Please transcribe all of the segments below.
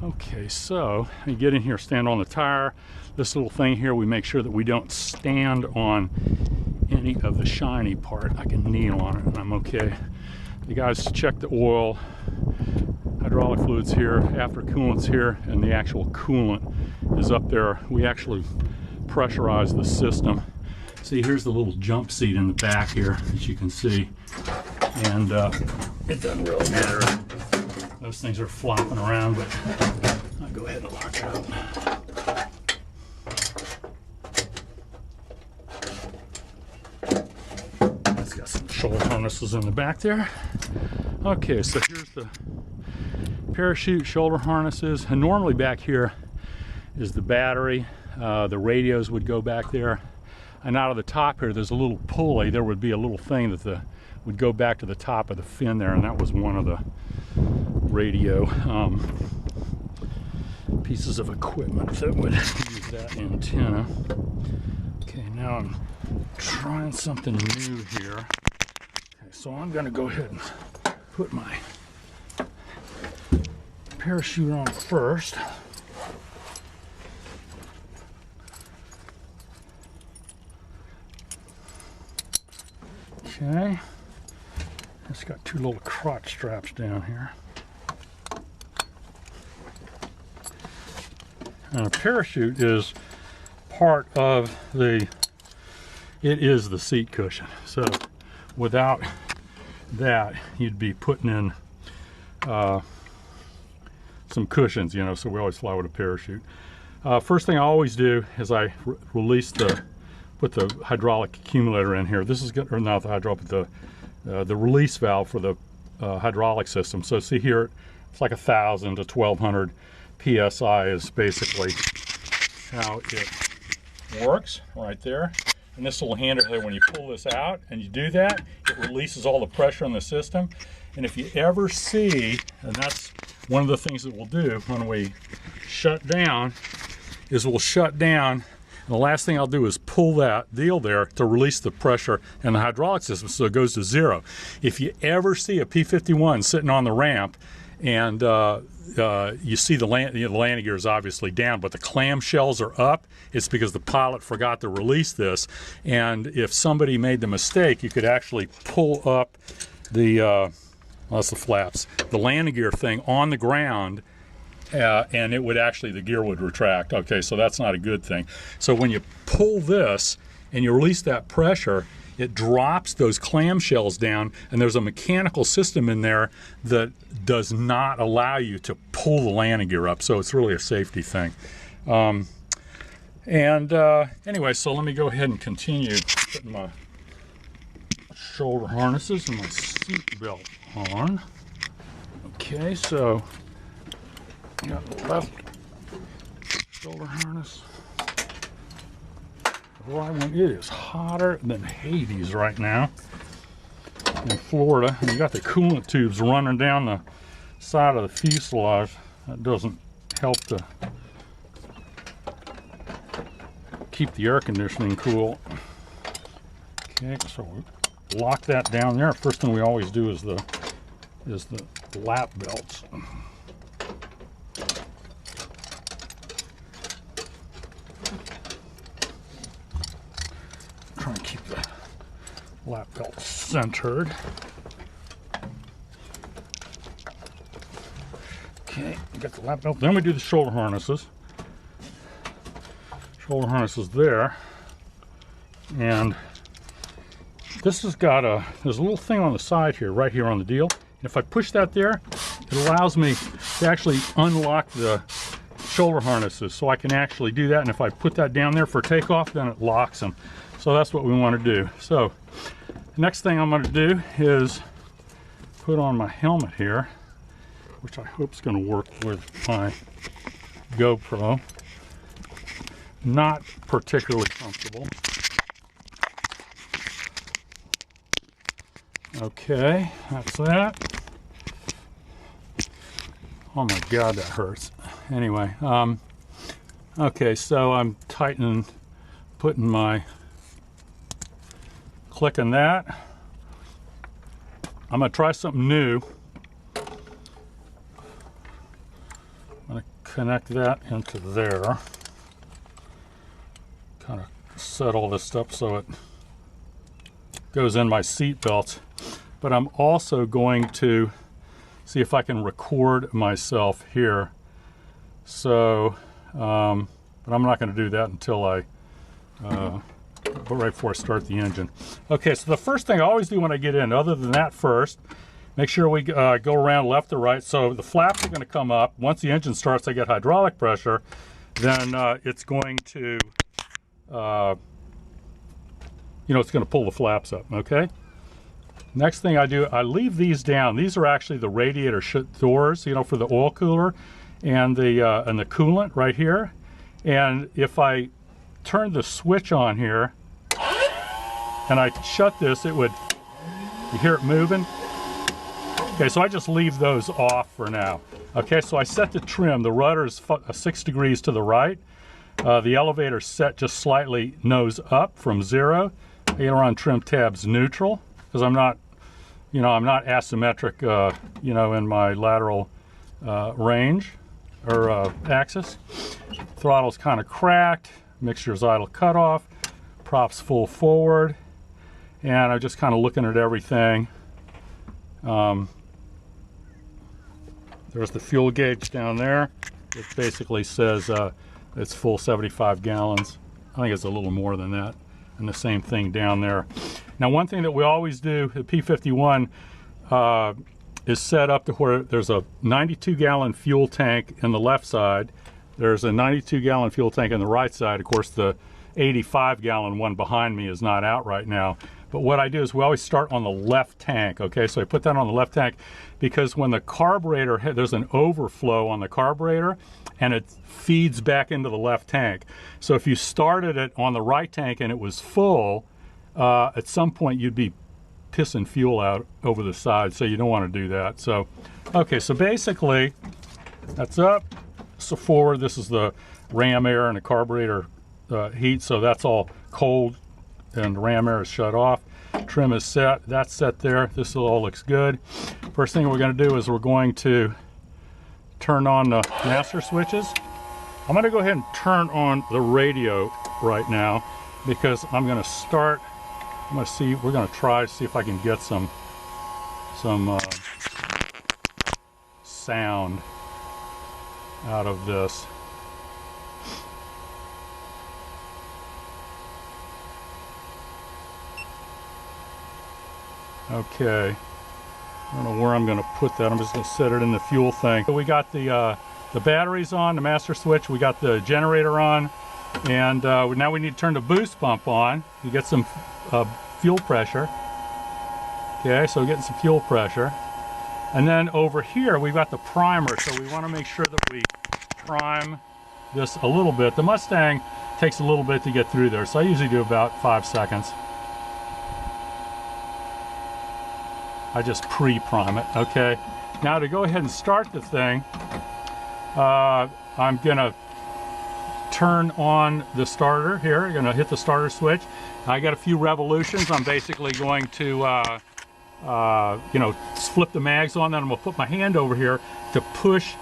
Okay, so you get in here, stand on the tire. This little thing here, we make sure that we don't stand on any of the shiny part. I can kneel on it and I'm okay. You guys check the oil, hydraulic fluids here, after coolant's here, and the actual coolant is up there. We actually pressurize the system. See, here's the little jump seat in the back here, as you can see. And it doesn't really matter. Those things are flopping around, but I'll go ahead and lock it up. It's got some shoulder harnesses in the back there. Okay, so here's the parachute, shoulder harnesses, and normally back here is the battery. The radios would go back there, and out of the top here there's a little pulley. There would be a little thing that would go back to the top of the fin there, and that was one of the radio pieces of equipment that would use that antenna. Okay, now I'm trying something new here. Okay, so I'm going to go ahead and put my parachute on first. Okay, it's got two little crotch straps down here. And a parachute is part of it is the seat cushion. So without that, you'd be putting in some cushions, you know, so we always fly with a parachute. First thing I always do is I put the hydraulic accumulator in here. This is good, or not the hydraulic, but the release valve for the hydraulic system. So see here, it's like 1,000 to 1,200 PSI is basically how it works right there. And this little handle here, when you pull this out and you do that, it releases all the pressure in the system. And if you ever see, and that's one of the things that we'll do when we shut down, is we'll shut down. And the last thing I'll do is pull that deal there to release the pressure in the hydraulic system so it goes to zero. If you ever see a P-51 sitting on the ramp and you see the landing gear is obviously down, but the clamshells are up, it's because the pilot forgot to release this. And if somebody made the mistake, you could actually pull up the, that's the flaps, the landing gear thing on the ground, and it would actually, the gear would retract. Okay, so that's not a good thing. So when you pull this and you release that pressure, it drops those clamshells down, and there's a mechanical system in there that does not allow you to pull the landing gear up, so it's really a safety thing. Anyway, so let me go ahead and continue putting my shoulder harnesses and my seat belt on. Okay, so got the left shoulder harness. Right when it is hotter than Hades right now in Florida, and you got the coolant tubes running down the side of the fuselage. That doesn't help to keep the air conditioning cool. Okay, so we lock that down there. First thing we always do is the lap belts. Try and keep the lap belt centered. Okay, we got the lap belt. Then we do the shoulder harnesses. Shoulder harnesses there. And this has got there's a little thing on the side here, right here on the deal. And if I push that there, it allows me to actually unlock the shoulder harnesses, so I can actually do that. And if I put that down there for takeoff, then it locks them. So that's what we want to do. So the next thing I'm going to do is put on my helmet here, which I hope is going to work with my GoPro. Not particularly comfortable. Okay, that's that. Oh my God, that hurts. Anyway, okay, so I'm tightening, clicking that. I'm gonna try something new. I'm gonna connect that into there. Kind of set all this stuff so it goes in my seat belts. But I'm also going to see if I can record myself here. So, but I'm not going to do that until I, right before I start the engine. Okay, so the first thing I always do when I get in, other than that first, make sure we go around left to right. So the flaps are going to come up. Once the engine starts, I get hydraulic pressure. Then it's going to, it's going to pull the flaps up, okay? Next thing I do, I leave these down. These are actually the radiator doors, for the oil cooler and the coolant right here. And if I turn the switch on here and I shut this, it would, you hear it moving? Okay, so I just leave those off for now. Okay, so I set the trim. The rudder is 6 degrees to the right. The elevator set just slightly nose up from 0. Aileron trim tab's neutral, because I'm not asymmetric, in my lateral range or axis. Throttle's kind of cracked. Mixture's idle cutoff. Props full forward. And I'm just kind of looking at everything. There's the fuel gauge down there. It basically says it's full 75 gallons. I think it's a little more than that. And the same thing down there. Now, one thing that we always do, the P51 is set up to where there's a 92-gallon fuel tank in the left side. There's a 92-gallon fuel tank on the right side. Of course, the 85-gallon one behind me is not out right now. But what I do is we always start on the left tank, okay? So I put that on the left tank because when the carburetor, there's an overflow on the carburetor and it feeds back into the left tank. So if you started it on the right tank and it was full, at some point you'd be pissing fuel out over the side, so you don't want to do that. So, okay, so basically that's up, so forward. This is the ram air and the carburetor heat, so that's all cold and the ram air is shut off. Trim is set, that's set there. This all looks good. First thing we're going to do is we're going to turn on the master switches. I'm going to go ahead and turn on the radio right now because I'm going to start. I'm going to see. We're going to try to see if I can get some sound out of this. Okay. I don't know where I'm going to put that. I'm just going to set it in the fuel thing. So we got the batteries on, the master switch. We got the generator on, and now we need to turn the boost pump on. You get some fuel pressure. Okay, so we're getting some fuel pressure. And then over here we've got the primer, so we want to make sure that we prime this a little bit. The Mustang takes a little bit to get through there, so I usually do about 5 seconds. I just pre-prime it, okay? Now to go ahead and start the thing, I'm gonna turn on the starter here. I'm gonna hit the starter switch. I got a few revolutions. I'm basically going to, flip the mags on. Then I'm gonna put my hand over here to push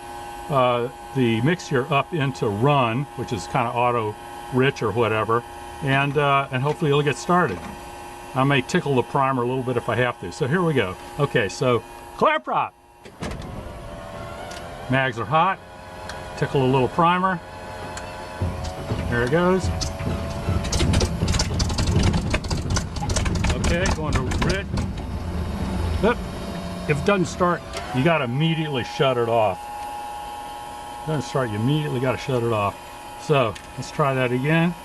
the mixture up into run, which is kind of auto rich or whatever, and hopefully it'll get started. I may tickle the primer a little bit if I have to. So here we go. Okay, so clear prop. Mags are hot. Tickle a little primer. There it goes. Okay, going to rid. Oop. If it doesn't start, you got to immediately shut it off. If it doesn't start, you immediately got to shut it off. So let's try that again.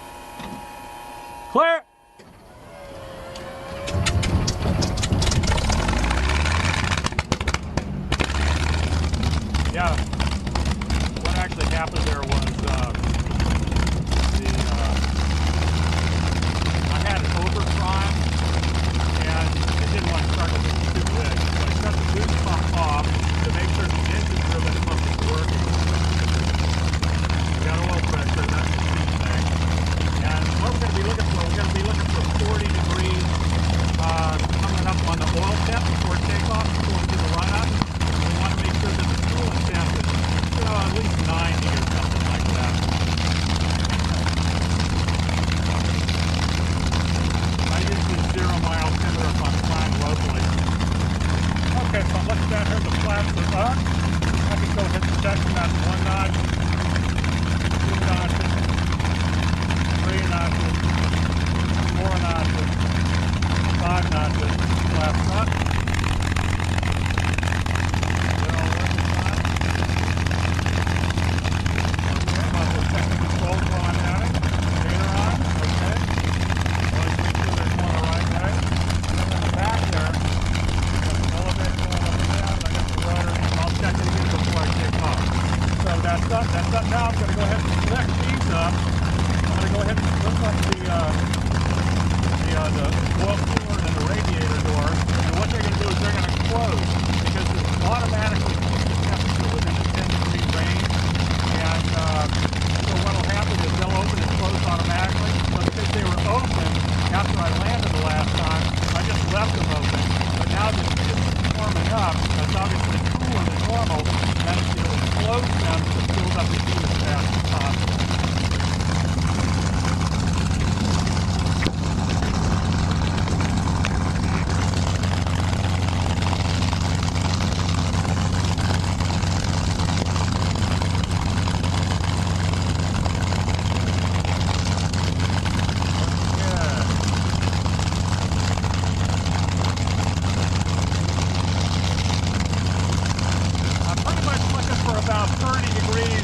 Clear. Yeah, what actually happened there was I had it over prime and it didn't want to start with it too big. So I shut the boost pump off to make sure the engine driven pump is working. We got oil pressure, that's the key thing. And what we're going to be looking for, 40 degrees coming up on the oil tip before takeoff, before we do the run up. We want to make sure that the fuel temp is at least 90 or look down here, the flaps are up. I can go hit the section, that's 1 notch, 2 notches, 3 notches, 4 notches, 5 notches, flaps up. They're all working fine. Okay, I'll just check the controls while I'm at it. Data on, okay. Always make sure there's one the right way. And then in the back there, got the elevator going up and down, and I got the rudder, and I'll check it again before I take off. So that's up now. I'm going to go ahead and select these up. I'm going to go ahead and flip up the oil cooler and the radiator door. And what they're going to do is they're going to close because it automatically keeps the temperature within a 10-degree range. And so what will happen is they'll open and close automatically. So because they were open after I landed the last time, I just left them open. But now that it's warming up, it's obviously cooler than normal, and it'll close them to build up the heat as fast as possible. About 30 degrees,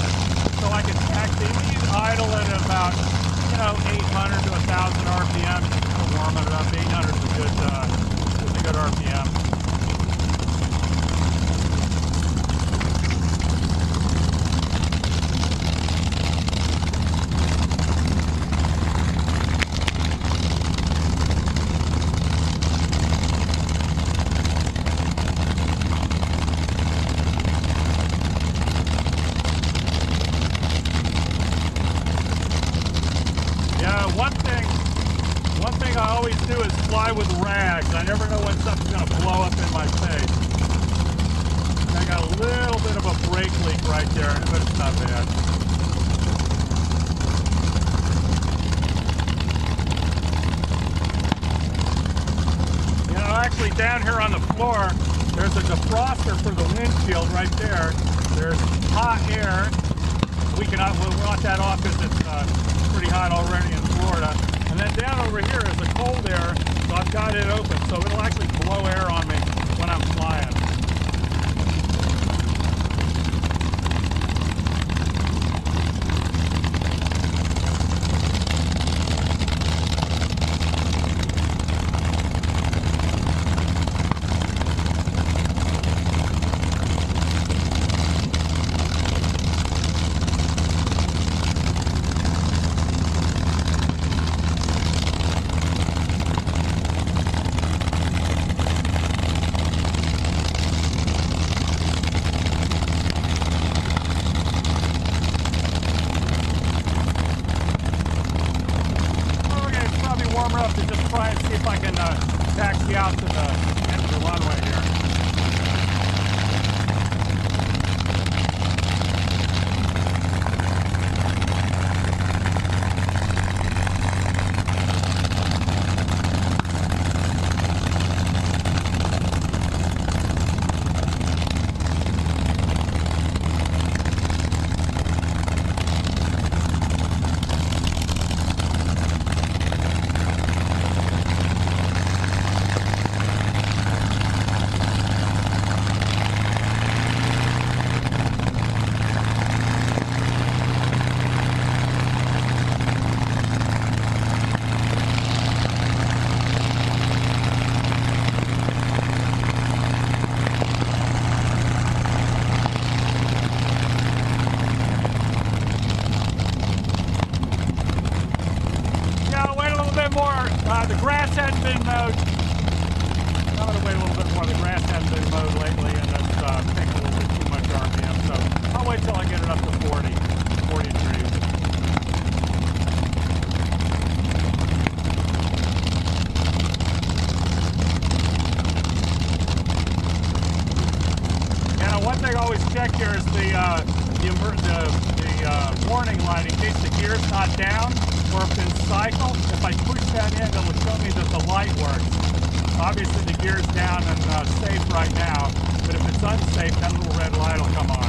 so I can actually leave idle at about, 800 to 1,000 RPM. Just kind of warming it up. 800 is a good RPM. One thing I always do is fly with rags. I never know when something's going to blow up in my face. I got a little bit of a brake leak right there, but it's not bad. Actually down here on the floor, there's a defroster for the windshield right there. There's hot air. We'll want that off because it's pretty hot already in Florida. And then down over here is the cold air, so I've got it open, so it'll actually blow air on me when I'm flying. Up to just try and see if I can taxi out to the end of the runway here. The grass hadn't been mowed. I'm going to wait a little bit more. The grass hadn't been mowed lately, and that's taking a little bit too much RPM. So I'll wait till I get it up to 40 degrees. And one thing I always check here is the warning light in case the gear's not down or if it's cycle. If I push that in, it'll show me that the light works. Obviously the gear's down and safe right now, but if it's unsafe, that little red light will come on.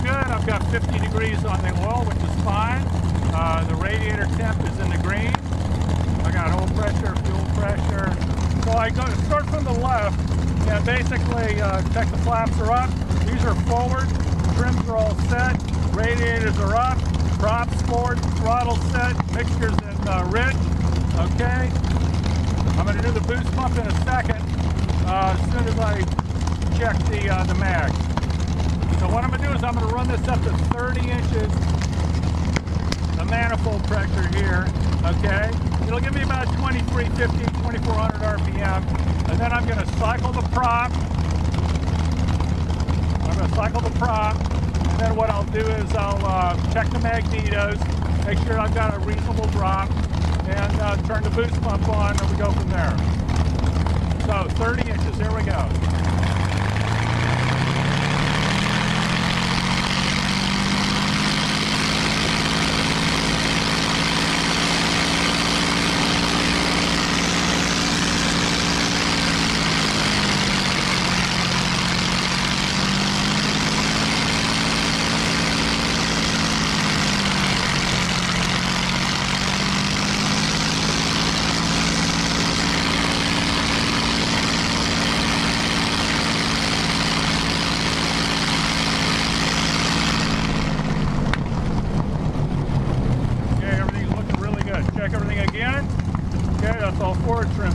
I've got 50 degrees on the oil, which is fine. The radiator temp is in the green. I got oil pressure, fuel pressure. So I start from the left and basically check the flaps are up. These are forward, trims are all set, radiators are up, props forward, throttle set, mixtures in rich. Okay. I'm going to do the boost pump in a second as soon as I check the mag. So what I'm going to do is I'm going to run this up to 30 inches, the manifold pressure here, okay? It'll give me about 2350, 2400 RPM, and then I'm going to cycle the prop. And then what I'll do is I'll check the magnetos, make sure I've got a reasonable drop, and turn the boost pump on, and we go from there. So 30 inches, here we go.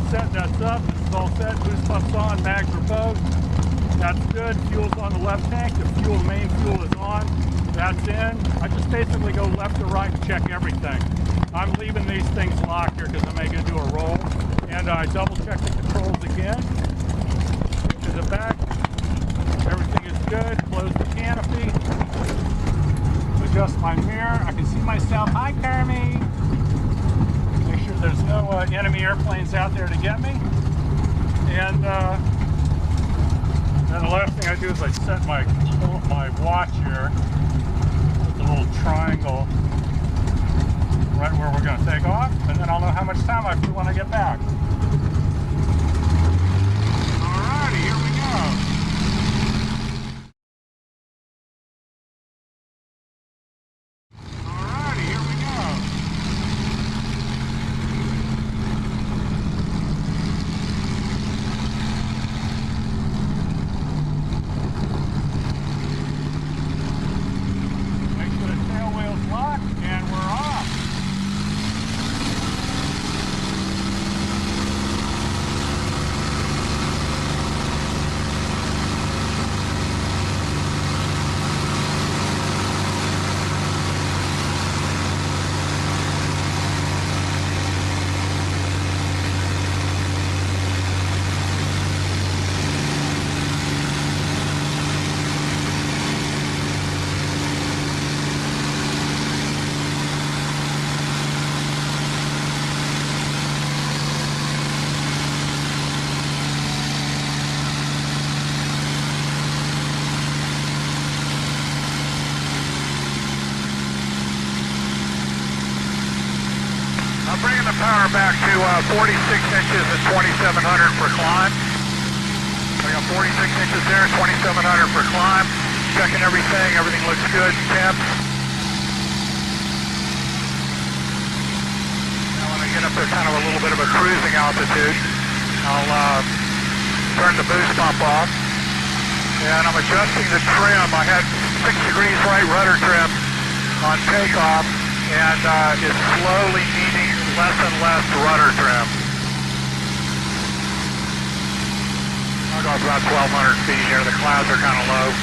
Set, that's up, this is all set, boost pump's on, mags are both, that's good, fuel's on the left tank, the main fuel is on, that's in. I just basically go left to right and check everything. I'm leaving these things locked here because I'm going to do a roll, and I double check the controls again, to the back, everything is good, close the canopy, adjust my mirror, I can see myself, hi Kermie! There's no enemy airplanes out there to get me. And then the last thing I do is I set my watch here with the little triangle right where we're going to take off, and then I'll know how much time I feel when I get back. Alrighty, here we go. Power back to 46 inches at 2700 per climb. I got 46 inches there, 2700 per climb. Checking everything, everything looks good, temps. Now when I get up to kind of a little bit of a cruising altitude, I'll turn the boost pump off. And I'm adjusting the trim. I had 6 degrees right rudder trim on takeoff, and it's slowly needing less and less rudder trim. I'll go about 1,200 feet here. The clouds are kind of low.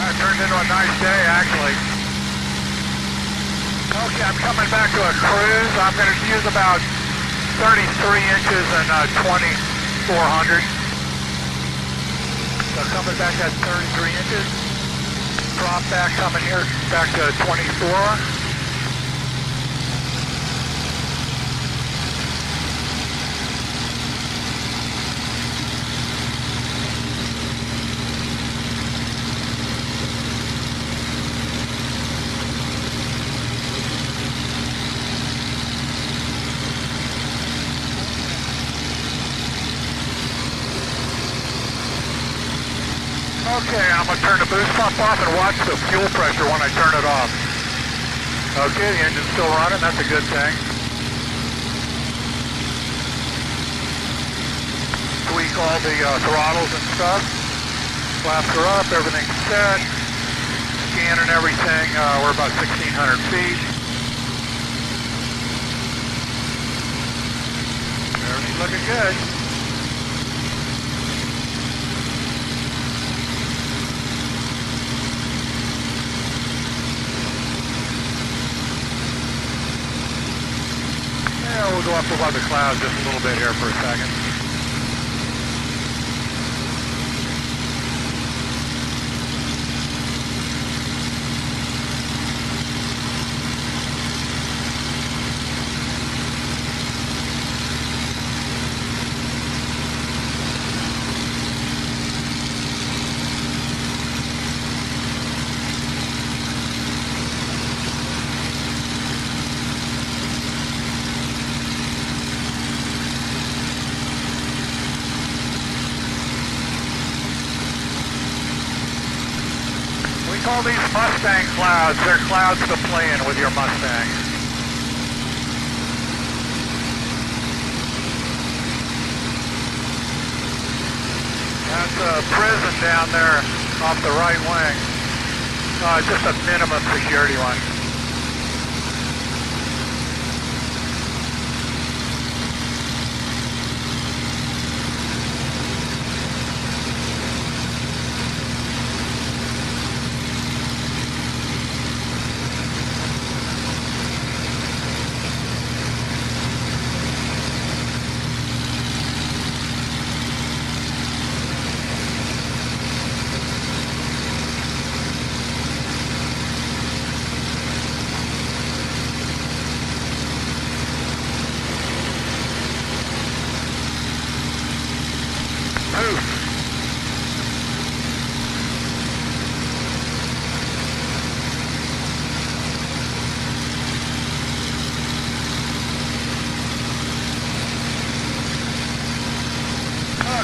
It turned into a nice day, actually. Okay, I'm coming back to a cruise. I'm going to use about 33 inches and 2,400. So coming back at 33 inches. Drop back coming here back to 24. Okay, I'm going to turn the boost pump off and watch the fuel pressure when I turn it off. Okay, the engine's still running, that's a good thing. Tweak all the throttles and stuff. Flaps are up, everything's set. Scanning everything, we're about 1,600 feet. Everything's looking good. We'll go up above the clouds just a little bit here for a second. All these Mustang clouds, they're clouds to play in with your Mustang. That's a prison down there off the right wing. Just a minimum security one.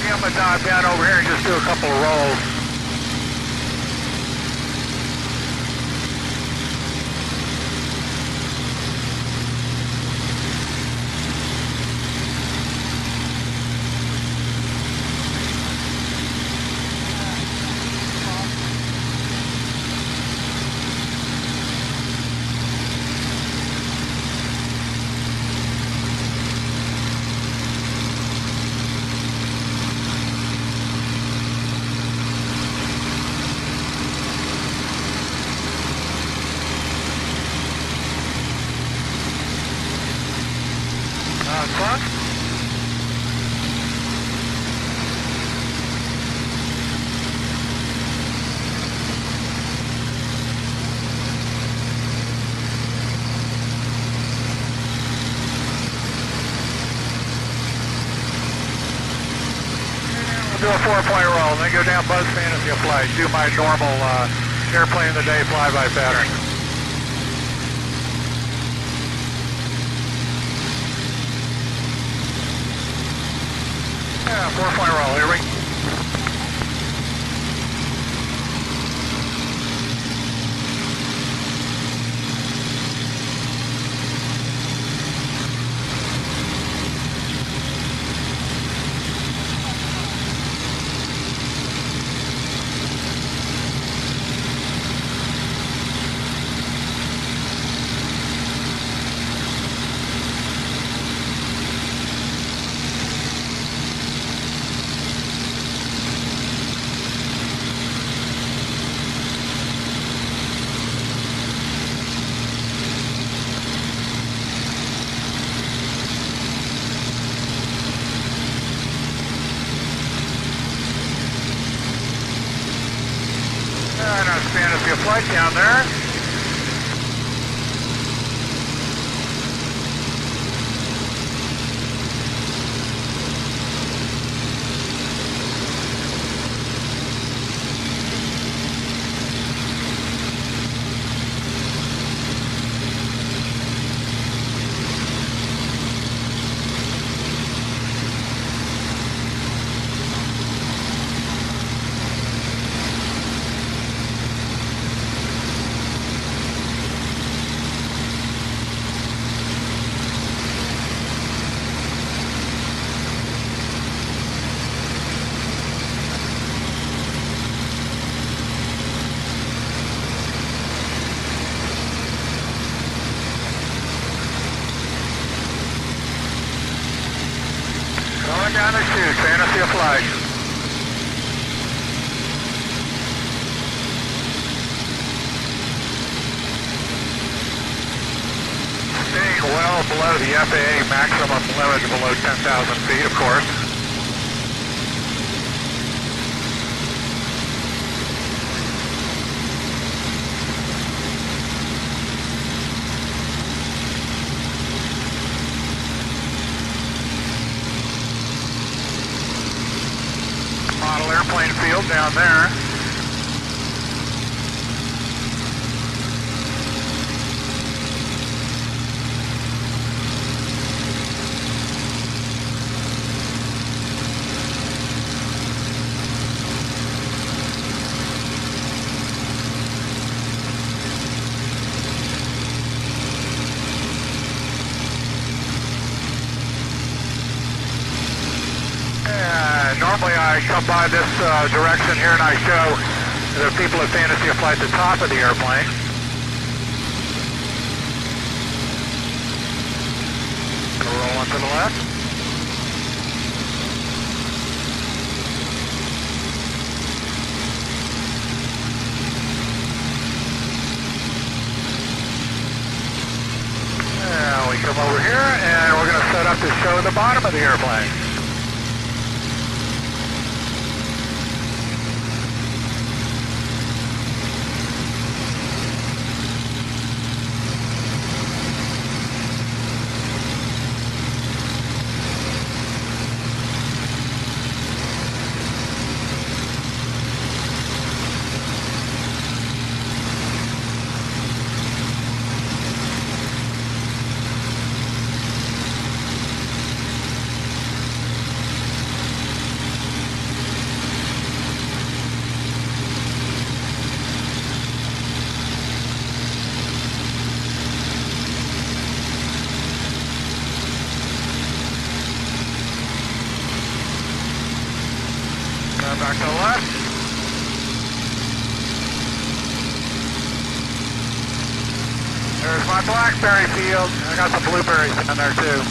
I'm going to dive down over here and just do a couple of rolls. Fun? do a 4-point roll, then go down Buzz Fantasy of Flight. Do my normal airplane of the day flyby pattern. Yeah, 4-point roll. Here we go. Nice fantasy of flight down there. Going down the chute, fantasy of flight. Staying well below the FAA maximum limit below 10,000 feet, of course. Model airplane field down there. Normally I come by this direction here and I show the people at Fantasy of Flight at the top of the airplane. Go roll on to the left. Now we come over here and we're going to set up to show the bottom of the airplane. Back to the left. There's my blackberry field. I got some blueberries down there too.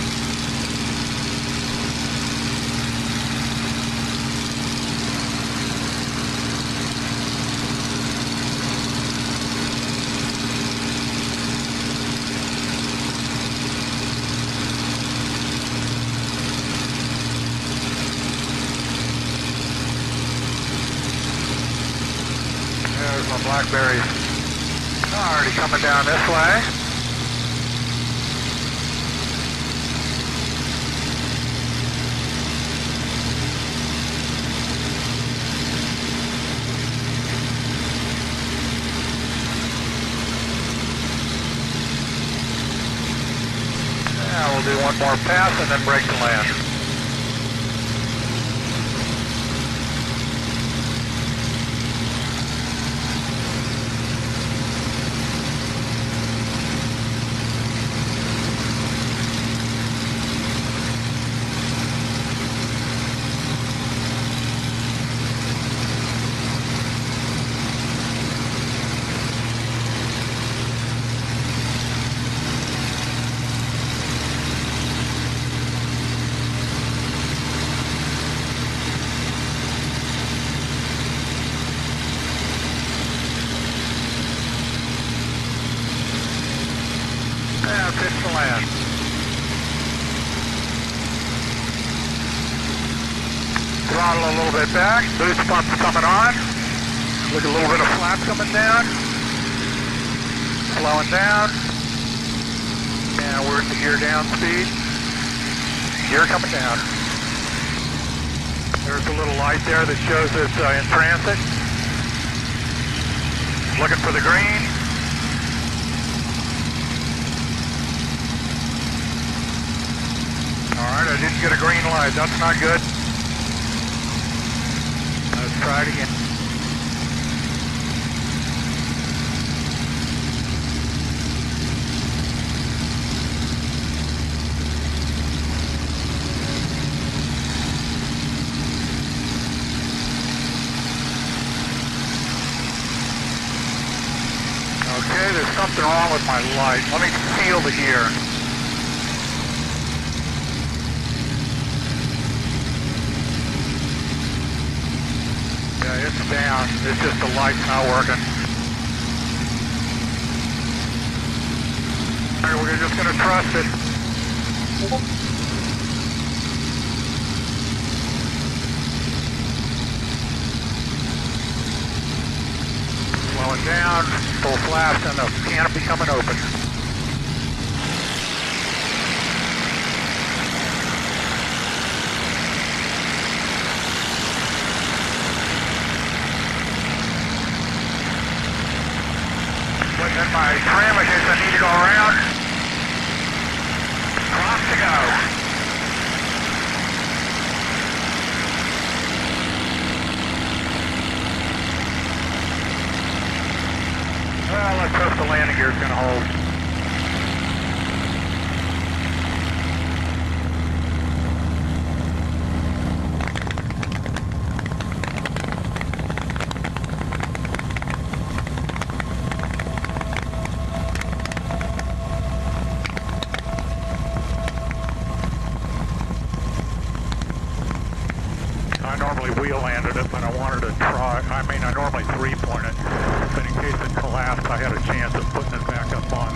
There's my blackberries. Already coming down this way. one more pass and then brake to land. Pitch to land. Throttle a little bit back. Boost pump's coming on. Look, a little bit of flap coming down. Slowing down. And we're at the gear down speed. Gear coming down. There's a little light there that shows it's in transit. Looking for the green. Alright, I didn't get a green light. That's not good. Let's try it again. Okay, there's something wrong with my light. Let me feel the gear. It's down. It's just the light's not working. Alright, we're just going to trust it. Slowing down, full flaps, and the canopy coming open. Putting in my trim in case I need to go around. Prop to go. Well, let's hope the landing gear is going to hold. I normally wheel landed it, but I wanted to try. I mean, I normally three-point it, but in case it collapsed, I had a chance of putting it back up on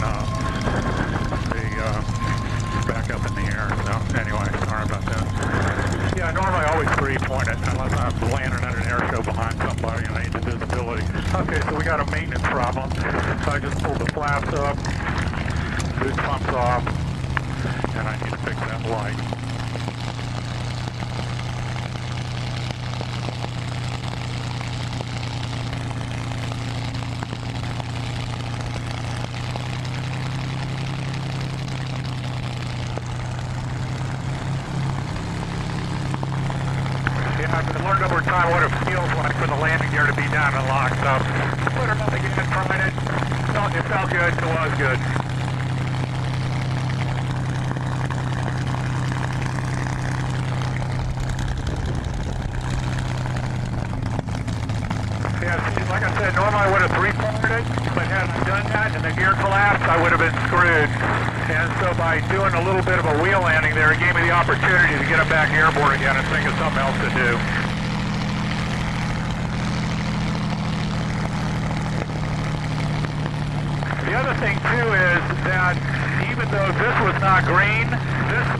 back up in the air. So anyway, sorry about that. Yeah, normally I always three-point it unless I'm landing at an air show behind somebody and I need the visibility. Okay, so we got a maintenance problem. So I just pulled the flaps up, boost pumps off, and I need to fix that light. I've learned over time what it feels like for the landing gear to be down and locked, so put it up again and tried it. It felt good, it was good. Yeah, see, like I said, normally I would have three-pointed it, but had I done that and the gear collapsed, I would have been screwed. And so by doing a little bit of a wheel landing there, it gave me the opportunity to get it back airborne again and think of something else to do. The other thing too is that even though this was not green,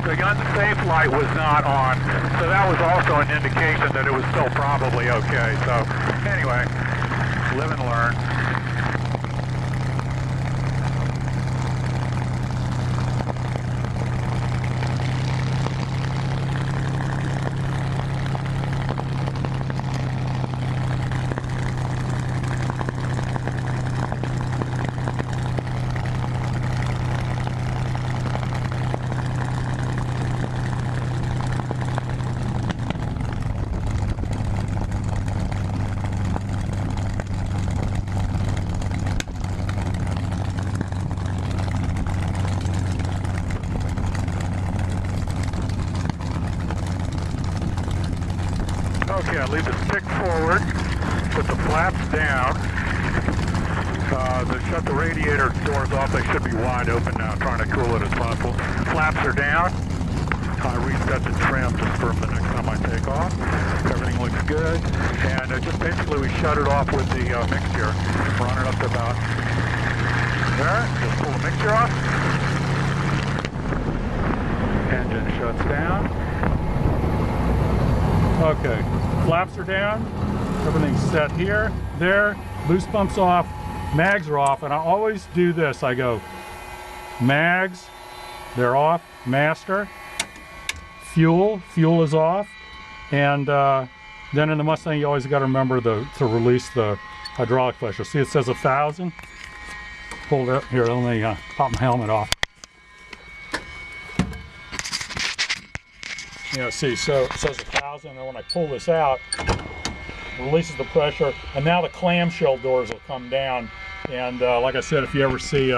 the unsafe light was not on. So that was also an indication that it was still probably okay. So anyway, live and learn. Okay, I leave the stick forward, put the flaps down. Shut the radiator doors off. They should be wide open now. I'm trying to cool it as possible. Flaps are down. I reset the trim just for the next time I take off. Everything looks good. And just basically we shut it off with the mixture. Run it up to about there. Just pull the mixture off. Engine shuts down. Okay, flaps are down. Everything's set here, there. Boost pumps off. Mags are off, and I always do this. I go mags, they're off. Master, fuel is off. And then in the Mustang, you always got to remember to release the hydraulic pressure. See, it says 1,000. Pull it here. Let me pop my helmet off. Yeah, see, so it says 1,000, and then when I pull this out, releases the pressure, and now the clamshell doors will come down. And like I said, if you ever see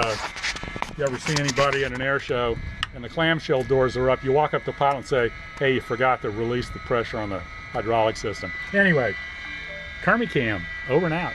anybody at an air show and the clamshell doors are up, you walk up to the pilot and say, hey, you forgot to release the pressure on the hydraulic system. Anyway, Kermie Cam, over and out.